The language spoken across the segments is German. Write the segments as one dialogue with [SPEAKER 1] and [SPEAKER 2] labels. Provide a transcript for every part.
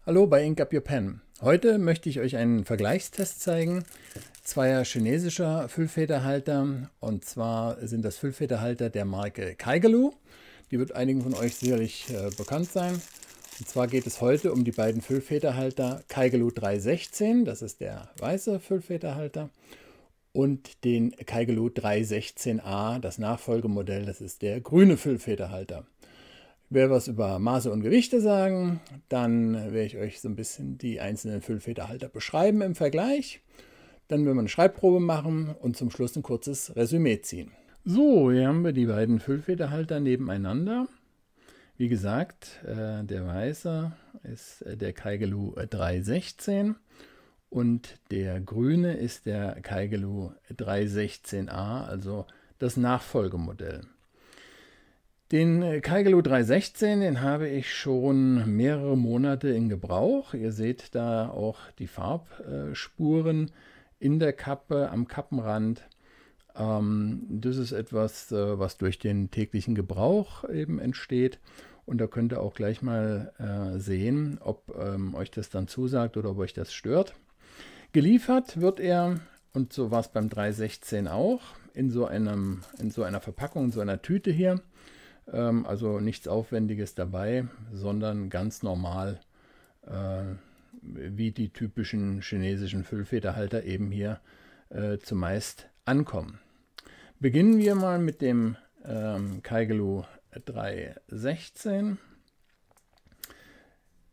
[SPEAKER 1] Hallo bei Ink Up Your Pen. Heute möchte ich euch einen Vergleichstest zeigen zweier chinesischer Füllfederhalter. Und zwar sind das Füllfederhalter der Marke Kaigelu. Die wird einigen von euch sicherlich bekannt sein. Und zwar geht es heute um die beiden Füllfederhalter Kaigelu 316, das ist der weiße Füllfederhalter, und den Kaigelu 316A, das Nachfolgemodell, das ist der grüne Füllfederhalter. Ich werde was über Maße und Gewichte sagen, dann werde ich euch so ein bisschen die einzelnen Füllfederhalter beschreiben im Vergleich. Dann werden wir eine Schreibprobe machen und zum Schluss ein kurzes Resümee ziehen. So, hier haben wir die beiden Füllfederhalter nebeneinander. Wie gesagt, der weiße ist der Kaigelu 316 und der grüne ist der Kaigelu 316A, also das Nachfolgemodell. Den Kaigelu 316, den habe ich schon mehrere Monate in Gebrauch. Ihr seht da auch die Farbspuren in der Kappe, am Kappenrand. Das ist etwas, was durch den täglichen Gebrauch eben entsteht. Und da könnt ihr auch gleich mal sehen, ob euch das dann zusagt oder ob euch das stört. Geliefert wird er, und so war es beim 316 auch, in so einer Verpackung, in so einer Tüte hier. Also nichts Aufwendiges dabei, sondern ganz normal, wie die typischen chinesischen Füllfederhalter eben hier zumeist ankommen. Beginnen wir mal mit dem Kaigelu 316.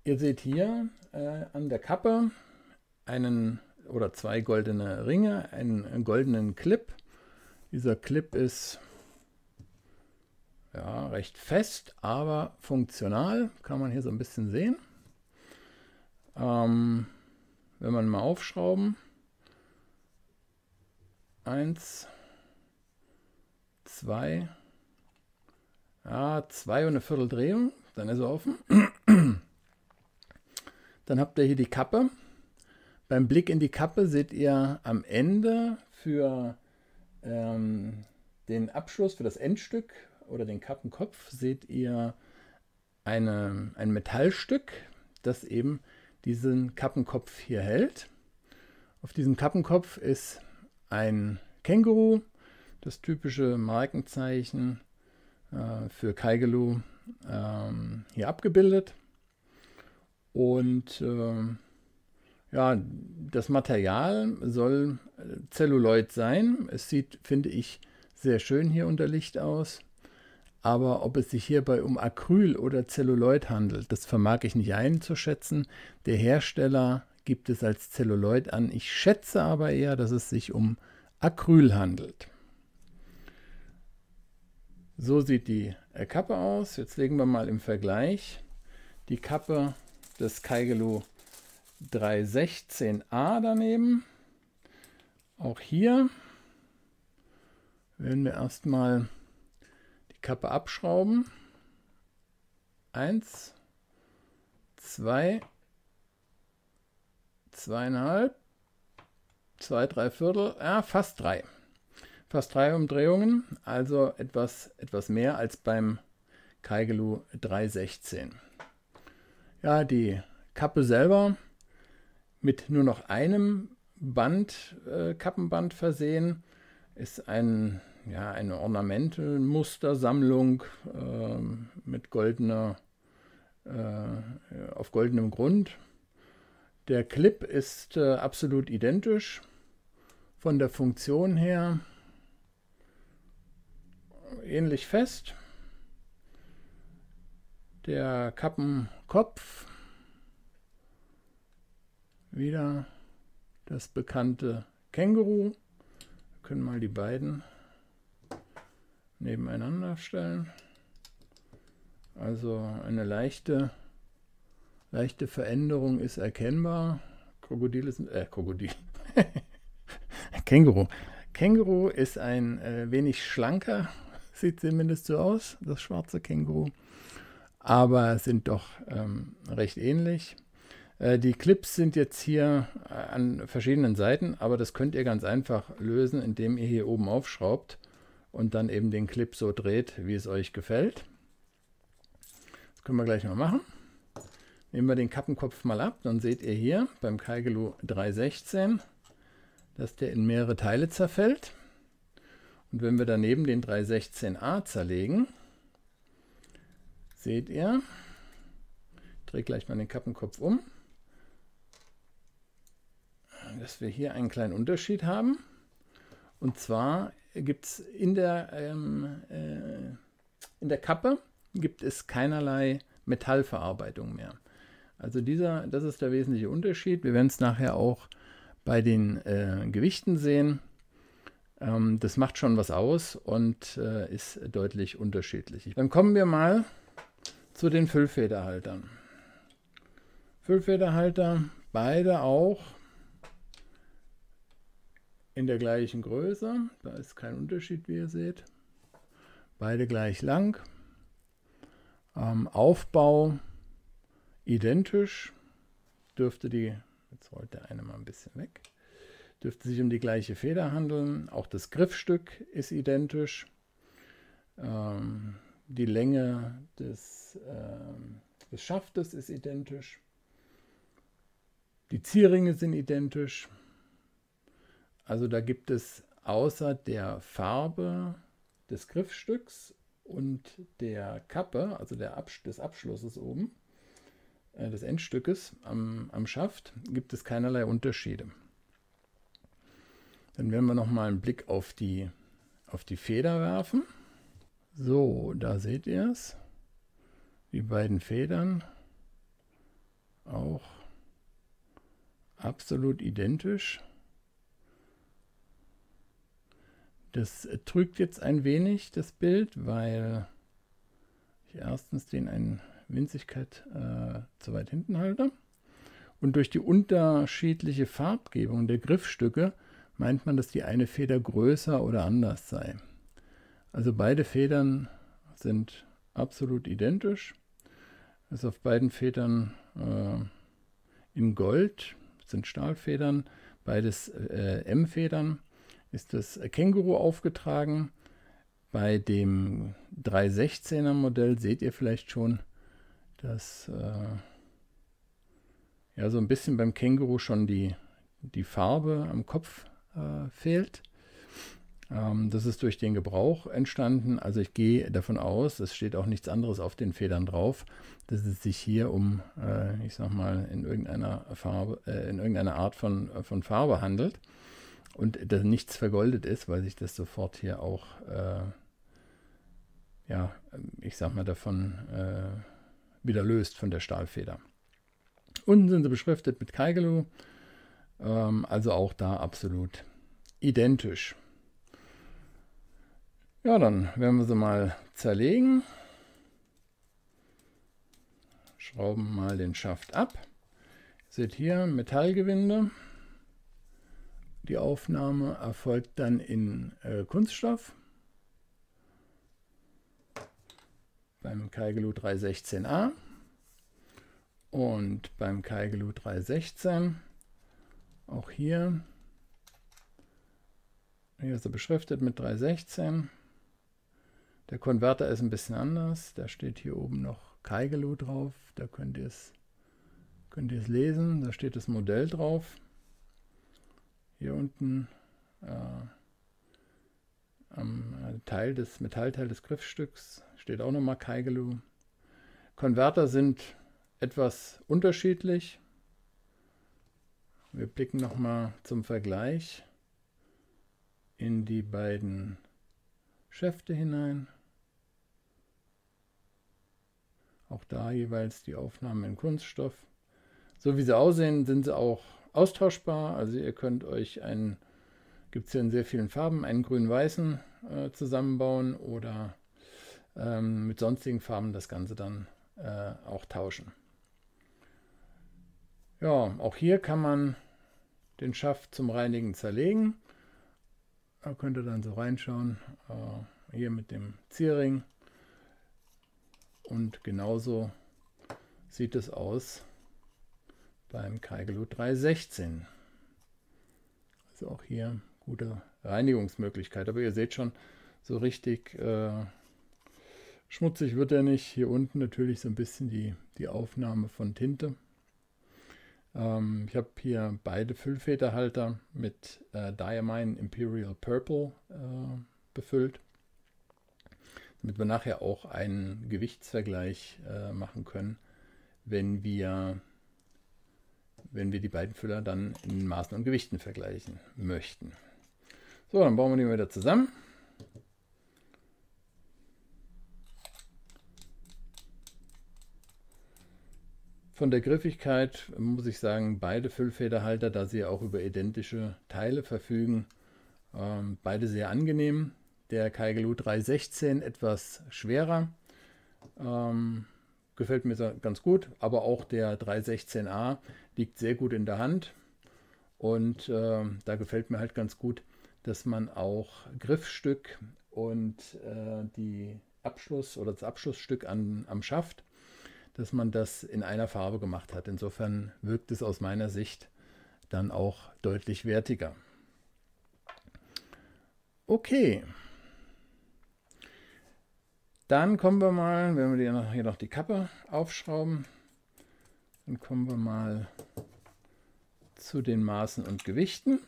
[SPEAKER 1] Ihr seht hier an der Kappe einen oder zwei goldene Ringe, einen goldenen Clip. Dieser Clip ist ja recht fest, aber funktional, kann man hier so ein bisschen sehen. Wenn man mal aufschrauben, 1, 2, ja, 2,25 Drehung, dann ist er offen. Dann habt ihr hier die Kappe. Beim Blick in die Kappe seht ihr am Ende für den Abschluss, für das Endstück oder den Kappenkopf, seht ihr ein Metallstück, das eben diesen Kappenkopf hier hält. Auf diesem Kappenkopf ist ein Känguru, das typische Markenzeichen für Kaigelu, hier abgebildet. Und ja, das Material soll Zelluloid sein. Es sieht, finde ich, sehr schön hier unter Licht aus. Aber ob es sich hierbei um Acryl oder Zelluloid handelt, das vermag ich nicht einzuschätzen. Der Hersteller gibt es als Zelluloid an. Ich schätze aber eher, dass es sich um Acryl handelt. So sieht die Kappe aus. Jetzt legen wir mal im Vergleich die Kappe des Kaigelu 316A daneben. Auch hier werden wir erstmal die Kappe abschrauben. 1, 2, 2,5, 2, 3/4, ja, fast 3. Fast 3 Umdrehungen, also etwas mehr als beim Kaigelu 316. Ja, die Kappe selber mit nur noch einem Kappenband versehen, ist eine Ornamentenmustersammlung mit auf goldenem Grund. Der Clip ist absolut identisch. Von der Funktion her ähnlich fest. Der Kappenkopf, wieder das bekannte Känguru. Wir können mal die beiden nebeneinander stellen. Also eine leichte Veränderung ist erkennbar. Känguru. Känguru ist ein wenig schlanker, sieht zumindest so aus, das schwarze Känguru. Aber sind doch recht ähnlich. Die Clips sind jetzt hier an verschiedenen Seiten, aber das könnt ihr ganz einfach lösen, indem ihr hier oben aufschraubt und dann eben den Clip so dreht, wie es euch gefällt. Das können wir gleich mal machen. Nehmen wir den Kappenkopf mal ab, dann seht ihr hier beim Kaigelu 316, dass der in mehrere Teile zerfällt. Und wenn wir daneben den 316a zerlegen, seht ihr, ich drehe gleich mal den Kappenkopf um, dass wir hier einen kleinen Unterschied haben. Und zwar gibt es in der Kappe gibt es keinerlei Metallverarbeitung mehr. Also das ist der wesentliche Unterschied. Wir werden es nachher auch bei den Gewichten sehen. Das macht schon was aus und ist deutlich unterschiedlich. Dann kommen wir mal zu den Füllfederhaltern. Füllfederhalter, beide auch in der gleichen Größe. Da ist kein Unterschied, wie ihr seht. Beide gleich lang. Aufbau identisch. Jetzt rollt der eine mal ein bisschen weg. Dürfte sich um die gleiche Feder handeln. Auch das Griffstück ist identisch. Die Länge des Schaftes ist identisch. Die Zierringe sind identisch. Also da gibt es außer der Farbe des Griffstücks und der Kappe, also des Abschlusses oben, des Endstückes am Schaft, gibt es keinerlei Unterschiede. Dann werden wir nochmal einen Blick auf die Feder werfen. So, da seht ihr es. Die beiden Federn auch absolut identisch. Das trügt jetzt ein wenig, das Bild, weil ich erstens den eine Winzigkeit zu weit hinten halte. Und durch die unterschiedliche Farbgebung der Griffstücke meint man, dass die eine Feder größer oder anders sei. Also beide Federn sind absolut identisch. Das ist auf beiden Federn in Gold, das sind Stahlfedern, beides M-Federn. Ist das Känguru aufgetragen. Bei dem 316er Modell seht ihr vielleicht schon, dass ja, so ein bisschen beim Känguru schon die Farbe am Kopf fehlt. Das ist durch den Gebrauch entstanden. Also ich gehe davon aus, es steht auch nichts anderes auf den Federn drauf, dass es sich hier um, ich sag mal, in irgendeiner Art von Farbe handelt. Und dass nichts vergoldet ist, weil sich das sofort hier auch, ja, ich sag mal, davon wieder löst von der Stahlfeder. Unten sind sie beschriftet mit Kaigelu, also auch da absolut identisch. Ja, dann werden wir sie mal zerlegen. Schrauben mal den Schaft ab. Ihr seht hier Metallgewinde. Die Aufnahme erfolgt dann in Kunststoff. Beim Kaigelu 316a und beim Kaigelu 316 auch hier ist er beschriftet mit 316. Der Konverter ist ein bisschen anders. Da steht hier oben noch Kaigelu drauf. Da könnt ihr es lesen. Da steht das Modell drauf. Hier unten am Metallteil des Griffstücks steht auch nochmal Kaigelu. Konverter sind etwas unterschiedlich. Wir blicken nochmal zum Vergleich in die beiden Schäfte hinein. Auch da jeweils die Aufnahmen in Kunststoff. So wie sie aussehen, sind sie auch austauschbar. Also ihr könnt euch gibt es hier in sehr vielen Farben, einen grün-weißen zusammenbauen oder mit sonstigen Farben das Ganze dann auch tauschen. Ja, auch hier kann man den Schaft zum Reinigen zerlegen. Da könnt ihr dann so reinschauen, hier mit dem Zierring. Und genauso sieht es aus beim Kaigelu 316. Also auch hier gute Reinigungsmöglichkeit. Aber ihr seht schon, so richtig Schmutzig wird er nicht. Hier unten natürlich so ein bisschen die Aufnahme von Tinte. Ich habe hier beide Füllfederhalter mit Diamine Imperial Purple befüllt, damit wir nachher auch einen Gewichtsvergleich machen können, wenn wir die beiden Füller dann in Maßen und Gewichten vergleichen möchten. So, dann bauen wir die wieder zusammen. Von der Griffigkeit muss ich sagen, beide Füllfederhalter, da sie auch über identische Teile verfügen, beide sehr angenehm. Der Kaigelu 316 etwas schwerer, gefällt mir ganz gut, aber auch der 316A liegt sehr gut in der Hand und da gefällt mir halt ganz gut, dass man auch Griffstück und das Abschlussstück am Schaft, dass man das in einer Farbe gemacht hat. Insofern wirkt es aus meiner Sicht dann auch deutlich wertiger. Okay. Dann kommen wir mal, wenn wir hier noch die Kappe aufschrauben, dann kommen wir mal zu den Maßen und Gewichten.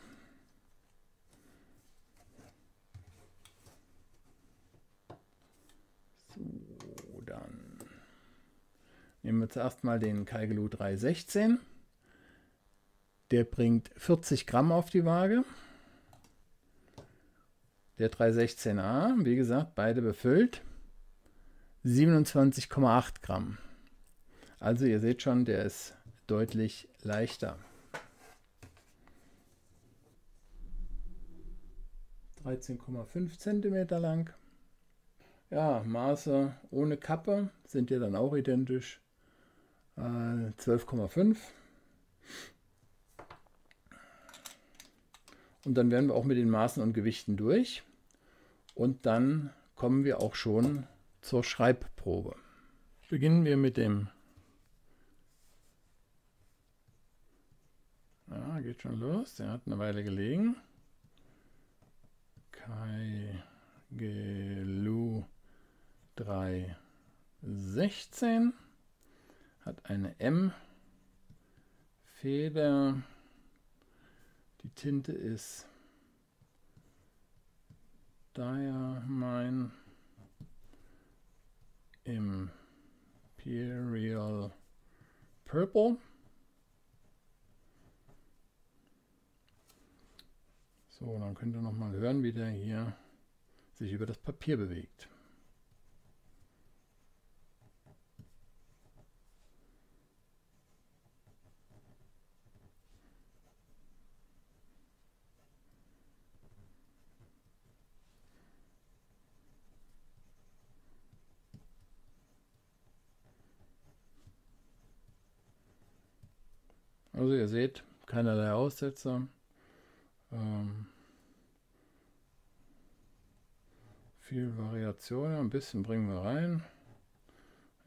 [SPEAKER 1] So, dann nehmen wir zuerst mal den Kaigelu 316. Der bringt 40 Gramm auf die Waage. Der 316A, wie gesagt, beide befüllt, 27,8 Gramm. Also ihr seht schon, der ist deutlich leichter. 13,5 cm lang. Ja, Maße ohne Kappe sind ja dann auch identisch. 12,5. Und dann werden wir auch mit den Maßen und Gewichten durch. Und dann kommen wir auch schon zur Schreibprobe. Beginnen wir mit dem... Ja, geht schon los. Der hat eine Weile gelegen. Kaigelu 316 hat eine M-Feder. Die Tinte ist Diamine Imperial Purple. So, dann könnt ihr noch mal hören, wie der hier sich über das Papier bewegt. Also ihr seht, keinerlei Aussetzer. Viel Variation, ein bisschen bringen wir rein.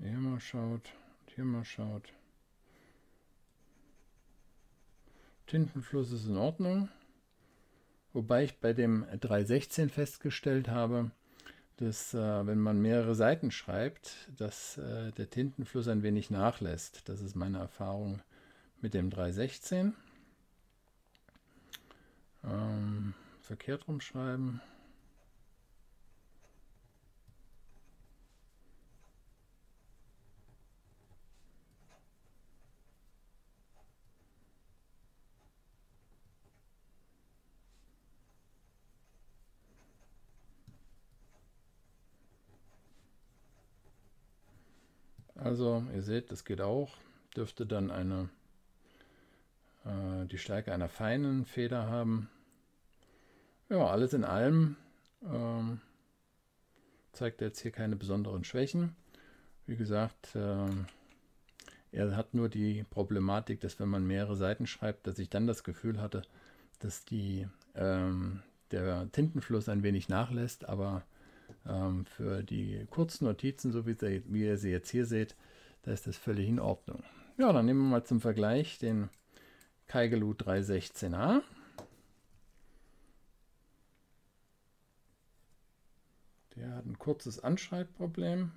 [SPEAKER 1] Hier mal schaut, hier mal schaut. Tintenfluss ist in Ordnung. Wobei ich bei dem 316 festgestellt habe, dass wenn man mehrere Seiten schreibt, dass der Tintenfluss ein wenig nachlässt. Das ist meine Erfahrung mit dem 316. Verkehrt rumschreiben. Also ihr seht, das geht auch. Dürfte dann die Stärke einer feinen Feder haben. Ja, alles in allem zeigt er jetzt hier keine besonderen Schwächen. Wie gesagt, er hat nur die Problematik, dass wenn man mehrere Seiten schreibt, dass ich dann das Gefühl hatte, dass der Tintenfluss ein wenig nachlässt, aber für die kurzen Notizen, so wie ihr sie jetzt hier seht, da ist das völlig in Ordnung. Ja, dann nehmen wir mal zum Vergleich den Kaigelu 316A. Der hat ein kurzes Anschreibproblem.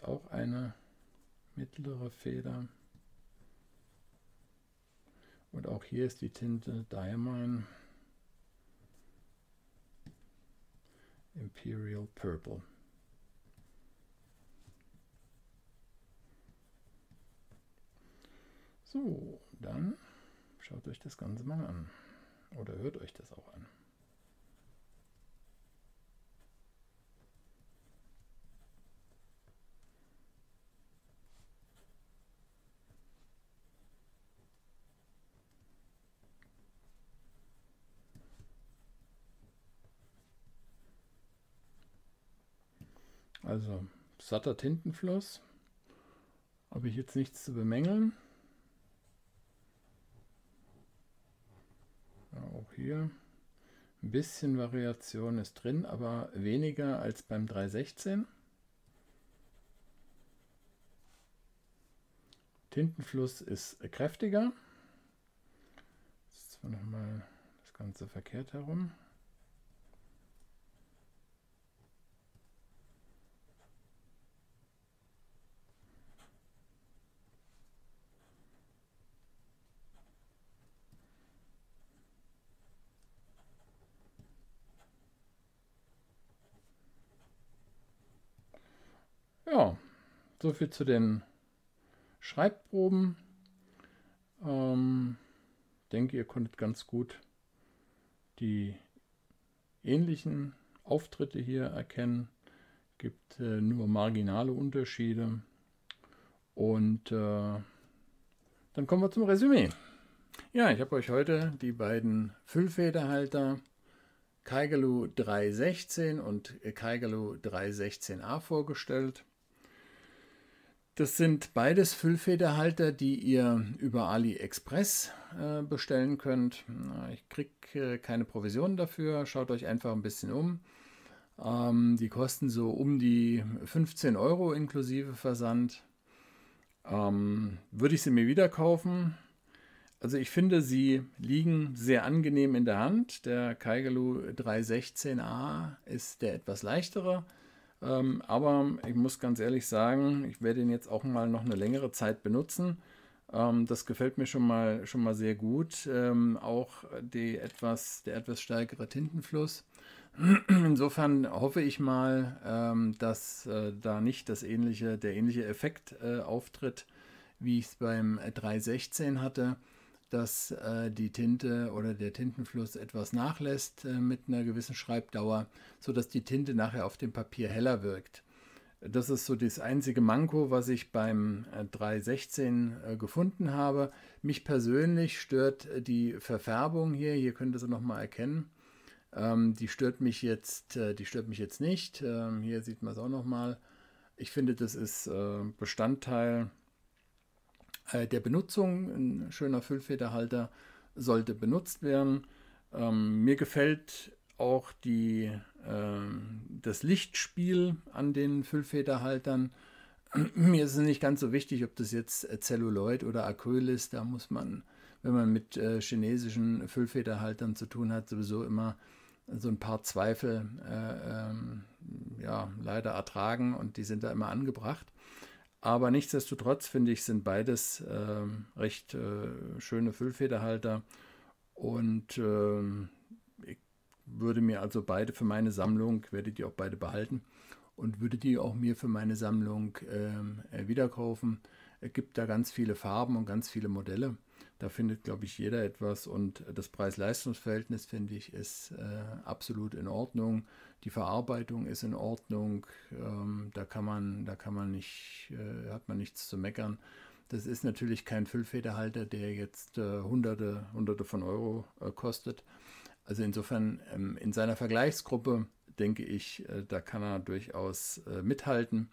[SPEAKER 1] ist auch eine mittlere Feder. Und auch hier ist die Tinte Diamine Imperial Purple. So, dann schaut euch das Ganze mal an. Oder hört euch das auch an. Also satter Tintenfluss, habe ich jetzt nichts zu bemängeln. Ja, auch hier ein bisschen Variation ist drin, aber weniger als beim 316. Tintenfluss ist kräftiger. Jetzt nochmal das Ganze verkehrt herum. Ja, soviel zu den Schreibproben. Denke, ihr konntet ganz gut die ähnlichen Auftritte hier erkennen. Gibt nur marginale Unterschiede. Und dann kommen wir zum Resümee. Ja, ich habe euch heute die beiden Füllfederhalter Kaigelu 316 und Kaigelu 316A vorgestellt. Das sind beides Füllfederhalter, die ihr über AliExpress bestellen könnt. Ich kriege keine Provision dafür, schaut euch einfach ein bisschen um. Die kosten so um die 15 € inklusive Versand. Würde ich sie mir wieder kaufen? Also ich finde, sie liegen sehr angenehm in der Hand. Der Kaigelu 316A ist der etwas leichtere. Aber ich muss ganz ehrlich sagen, ich werde ihn jetzt auch mal noch eine längere Zeit benutzen. Das gefällt mir schon mal sehr gut. Auch der etwas stärkere Tintenfluss. Insofern hoffe ich mal, dass da nicht der ähnliche Effekt auftritt, wie ich es beim 316 hatte, dass die Tinte oder der Tintenfluss etwas nachlässt mit einer gewissen Schreibdauer, sodass die Tinte nachher auf dem Papier heller wirkt. Das ist so das einzige Manko, was ich beim 316 gefunden habe. Mich persönlich stört die Verfärbung hier. Hier könnt ihr sie nochmal erkennen. Die stört mich jetzt nicht. Hier sieht man es auch nochmal. Ich finde, das ist Bestandteil der Benutzung. Ein schöner Füllfederhalter sollte benutzt werden. Mir gefällt auch das Lichtspiel an den Füllfederhaltern. Mir ist es nicht ganz so wichtig, ob das jetzt Celluloid oder Acryl ist. Da muss man, wenn man mit chinesischen Füllfederhaltern zu tun hat, sowieso immer so ein paar Zweifel leider ertragen, und die sind da immer angebracht. Aber nichtsdestotrotz finde ich, sind beides recht schöne Füllfederhalter, und ich würde mir also beide für meine Sammlung, werde die auch beide behalten und würde die auch mir für meine Sammlung wieder kaufen. Es gibt da ganz viele Farben und ganz viele Modelle. Da findet, glaube ich, jeder etwas, und das Preis-Leistungs-Verhältnis, finde ich, ist absolut in Ordnung. Die Verarbeitung ist in Ordnung. Da hat man nichts zu meckern. Das ist natürlich kein Füllfederhalter, der jetzt Hunderte von Euro kostet. Also insofern in seiner Vergleichsgruppe denke ich, da kann er durchaus mithalten.